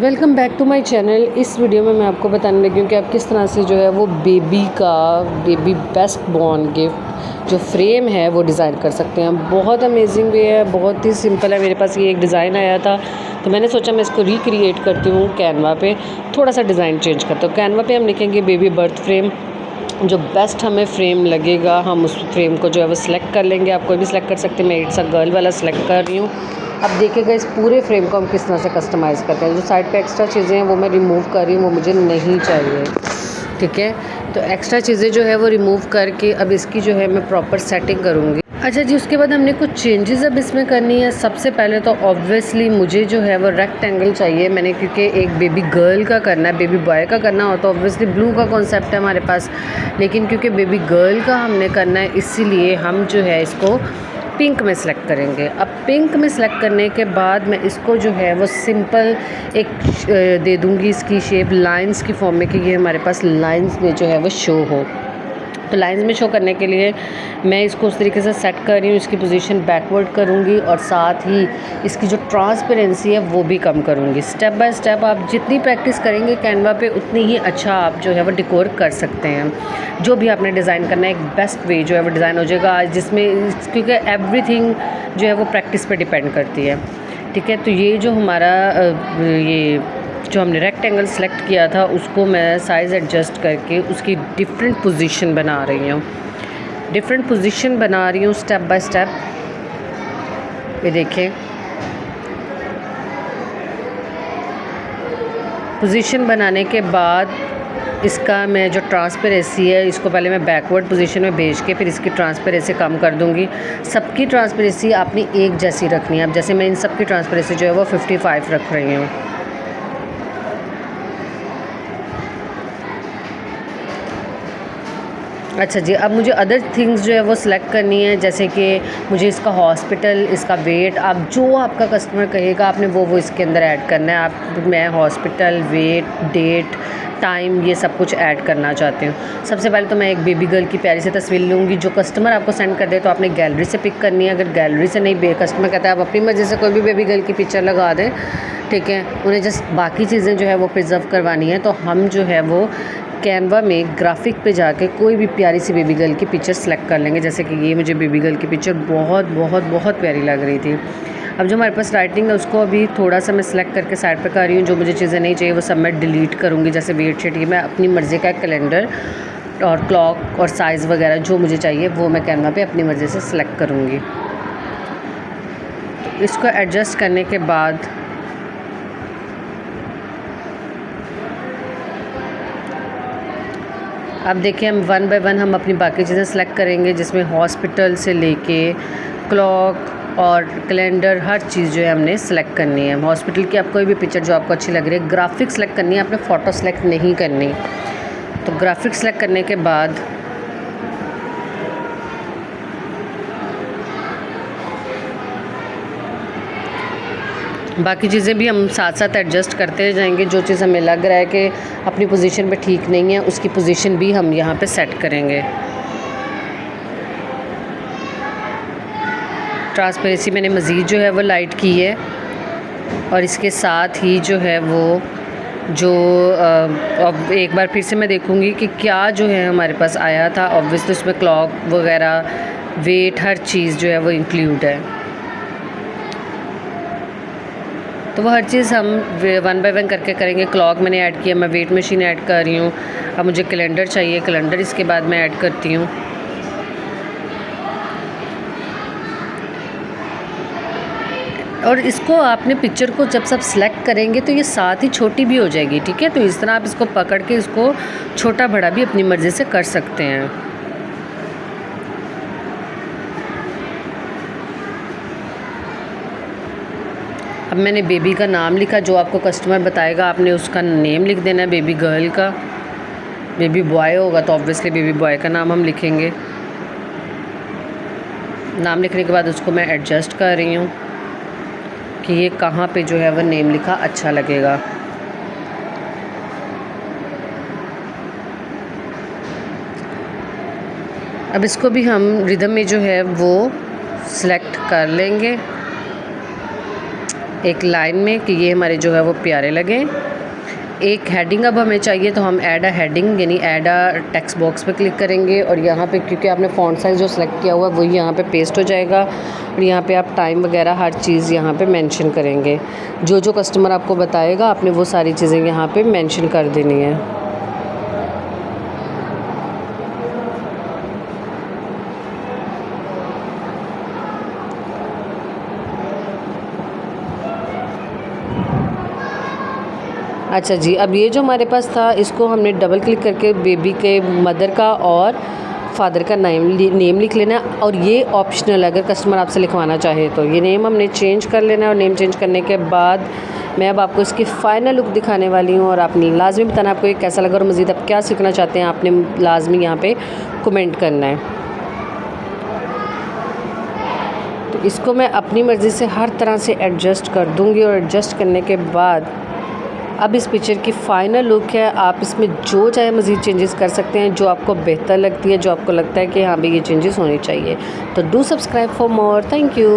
Welcome back to my channel. इस video में मैं आपको बताने लगी हूँ कि आप किस तरह से जो है वो बेबी बेस्ट बॉर्न गिफ्ट जो फ्रेम है वो डिज़ाइन कर सकते हैं। बहुत अमेजिंग वे है, बहुत ही सिंपल है। मेरे पास ये एक डिज़ाइन आया था तो मैंने सोचा मैं इसको रिक्रिएट करती हूँ कैनवा पे, थोड़ा सा डिज़ाइन चेंज करता हूँ। कैनवा पे हम लिखेंगे बेबी बर्थ फ्रेम। जो बेस्ट हमें फ्रेम लगेगा हम उस फ्रेम को जो है वो सिलेक्ट कर लेंगे। आप कोई भी सिलेक्ट कर सकते हैं, मैं इट्स अ गर्ल वाला सिलेक्ट कर रही हूँ। अब देखिएगा इस पूरे फ्रेम को हम किस तरह से कस्टमाइज़ करते हैं। जो साइड पे एक्स्ट्रा चीज़ें हैं वो मैं रिमूव कर रही हूँ, वो मुझे नहीं चाहिए। ठीक है, तो एक्स्ट्रा चीज़ें जो है वो रिमूव करके अब इसकी जो है मैं प्रॉपर सेटिंग करूँगी। अच्छा जी, उसके बाद हमने कुछ चेंजेस अब इसमें करनी है। सबसे पहले तो ऑब्वियसली मुझे जो है वो रेक्टेंगल चाहिए मैंने, क्योंकि एक बेबी गर्ल का करना है, बेबी बॉय का करना हो तो ऑब्वियसली ब्लू का कॉन्सेप्ट है हमारे पास, लेकिन क्योंकि बेबी गर्ल का हमने करना है इसीलिए हम जो है इसको पिंक में सेलेक्ट करेंगे। अब पिंक में सेलेक्ट करने के बाद मैं इसको जो है वो सिंपल एक दे दूँगी इसकी शेप लाइंस की फॉर्म में, कि ये हमारे पास लाइंस में जो है वो शो हो। तो लाइंस में शो करने के लिए मैं इसको उस तरीके से सेट कर रही हूँ। इसकी पोजीशन बैकवर्ड करूँगी और साथ ही इसकी जो ट्रांसपेरेंसी है वो भी कम करूँगी। स्टेप बाय स्टेप आप जितनी प्रैक्टिस करेंगे कैनवा पे उतनी ही अच्छा आप जो है वो डेकोर कर सकते हैं। जो भी आपने डिज़ाइन करना है एक बेस्ट वे जो है वो डिज़ाइन हो जाएगा आज, जिसमें क्योंकि एवरीथिंग जो है वो प्रैक्टिस पे डिपेंड करती है। ठीक है, तो ये जो हमारा ये जो हमने रेक्टेंगल सेलेक्ट किया था उसको मैं साइज़ एडजस्ट करके उसकी डिफरेंट पोजीशन बना रही हूँ। डिफरेंट पोजीशन बना रही हूँ स्टेप बाय स्टेप। ये देखें, पोजीशन बनाने के बाद इसका मैं जो ट्रांसपेरेंसी है इसको पहले मैं बैकवर्ड पोजीशन में भेज के फिर इसकी ट्रांसपेरेंसी कम कर दूंगी। सबकी ट्रांसपेरेंसी आपने एक जैसी रखनी है। अब जैसे मैं इन सब की ट्रांसपेरेंसी जो है वो 55 रख रही हूँ। अच्छा जी, अब मुझे अदर थिंग्स जो है वो सिलेक्ट करनी है, जैसे कि मुझे इसका हॉस्पिटल, इसका वेट, आप जो आपका कस्टमर कहेगा आपने वो इसके अंदर ऐड करना है। आप मैं हॉस्पिटल, वेट, डेट, टाइम ये सब कुछ ऐड करना चाहती हूँ। सबसे पहले तो मैं एक बेबी गर्ल की प्यारी सी तस्वीर लूँगी। जो कस्टमर आपको सेंड कर दे तो आपने गैलरी से पिक करनी है। अगर गैलरी से नहीं, कस्टमर कहता है आप अपनी मर्ज़ी से कोई भी बेबी गर्ल की पिक्चर लगा दें। ठीक है, उन्हें जस्ट बाकी चीज़ें जो है वो प्रिजर्व करवानी है, तो हम जो है वो कैनवा में ग्राफिक पे जाके कोई भी प्यारी सी बेबी गर्ल की पिक्चर सेलेक्ट कर लेंगे। जैसे कि ये मुझे बेबी गर्ल की पिक्चर बहुत बहुत बहुत प्यारी लग रही थी। अब जो हमारे पास राइटिंग है उसको अभी थोड़ा सा मैं सिलेक्ट करके साइड पे कर रही हूँ। जो मुझे चीज़ें नहीं चाहिए वो सब मैं डिलीट करूँगी। जैसे वेट शीट, ये मैं अपनी मर्ज़ी का कैलेंडर और क्लॉक और साइज़ वगैरह जो मुझे चाहिए वो मैं कैनवा पे अपनी मर्ज़ी से सिलेक्ट करूँगी। इसको एडजस्ट करने के बाद अब देखिए हम वन बाय वन हम अपनी बाकी चीज़ें सेलेक्ट करेंगे, जिसमें हॉस्पिटल से लेके क्लॉक और कैलेंडर हर चीज़ जो है हमने सेलेक्ट करनी है। हॉस्पिटल की आप कोई भी पिक्चर जो आपको अच्छी लग रही है, ग्राफिक सेलेक्ट करनी है, आपने फ़ोटो सेलेक्ट नहीं करनी। तो ग्राफिक सेलेक्ट करने के बाद बाकी चीज़ें भी हम साथ साथ एडजस्ट करते जाएंगे। जो चीज़ हमें लग रहा है कि अपनी पोजीशन पे ठीक नहीं है उसकी पोजीशन भी हम यहाँ पे सेट करेंगे। ट्रांसपेरेंसी मैंने मज़ीद जो है वो लाइट की है और इसके साथ ही जो है वो जो अब एक बार फिर से मैं देखूँगी कि क्या जो है हमारे पास आया था। ऑब्वियसली उसमें क्लॉक वगैरह, वेट, हर चीज़ जो है वो इंक्लूड है। तो वो हर चीज़ हम वन बाय वन करके करेंगे। क्लॉक मैंने ऐड किया, मैं वेट मशीन ऐड कर रही हूँ। अब मुझे कैलेंडर चाहिए, कैलेंडर इसके बाद मैं ऐड करती हूँ। और इसको आपने पिक्चर को जब सब सिलेक्ट करेंगे तो ये साथ ही छोटी भी हो जाएगी। ठीक है, तो इस तरह आप इसको पकड़ के इसको छोटा बड़ा भी अपनी मर्ज़ी से कर सकते हैं। अब मैंने बेबी का नाम लिखा, जो आपको कस्टमर बताएगा आपने उसका नेम लिख देना है। बेबी गर्ल का, बेबी बॉय होगा तो ऑब्वियसली बेबी बॉय का नाम हम लिखेंगे। नाम लिखने के बाद उसको मैं एडजस्ट कर रही हूँ कि ये कहाँ पे जो है वह नेम लिखा अच्छा लगेगा। अब इसको भी हम रिदम में जो है वो सिलेक्ट कर लेंगे। एक लाइन में कि ये हमारे जो है वो प्यारे लगें। एक हेडिंग अब हमें चाहिए, तो हम ऐड अ हेडिंग यानी ऐड अ टेक्स्ट बॉक्स पे क्लिक करेंगे और यहाँ पे क्योंकि आपने फ़ॉन्ट साइज़ जो सेलेक्ट किया हुआ है वही यहाँ पे पेस्ट हो जाएगा और यहाँ पे आप टाइम वगैरह हर चीज़ यहाँ पे मेंशन करेंगे। जो जो कस्टमर आपको बताएगा आपने वो सारी चीज़ें यहाँ पे मेंशन कर देनी है। अच्छा जी, अब ये जो हमारे पास था इसको हमने डबल क्लिक करके बेबी के मदर का और फादर का नेम लिख लेना है और ये ऑप्शनल है, अगर कस्टमर आपसे लिखवाना चाहे तो ये नेम हमने चेंज कर लेना है। और नेम चेंज करने के बाद मैं अब आपको इसकी फ़ाइनल लुक दिखाने वाली हूँ और आपने लाजमी बताना आपको ये कैसा लगा और मज़ीद आप क्या सीखना चाहते हैं, आपने लाजमी यहाँ पे कमेंट करना है। तो इसको मैं अपनी मर्ज़ी से हर तरह से एडजस्ट कर दूँगी और एडजस्ट करने के बाद अब इस पिक्चर की फ़ाइनल लुक है। आप इसमें जो चाहे मज़ीद चेंजेस कर सकते हैं, जो आपको बेहतर लगती है, जो आपको लगता है कि हाँ भाई ये चेंजेस होने चाहिए। तो do subscribe for more. Thank you.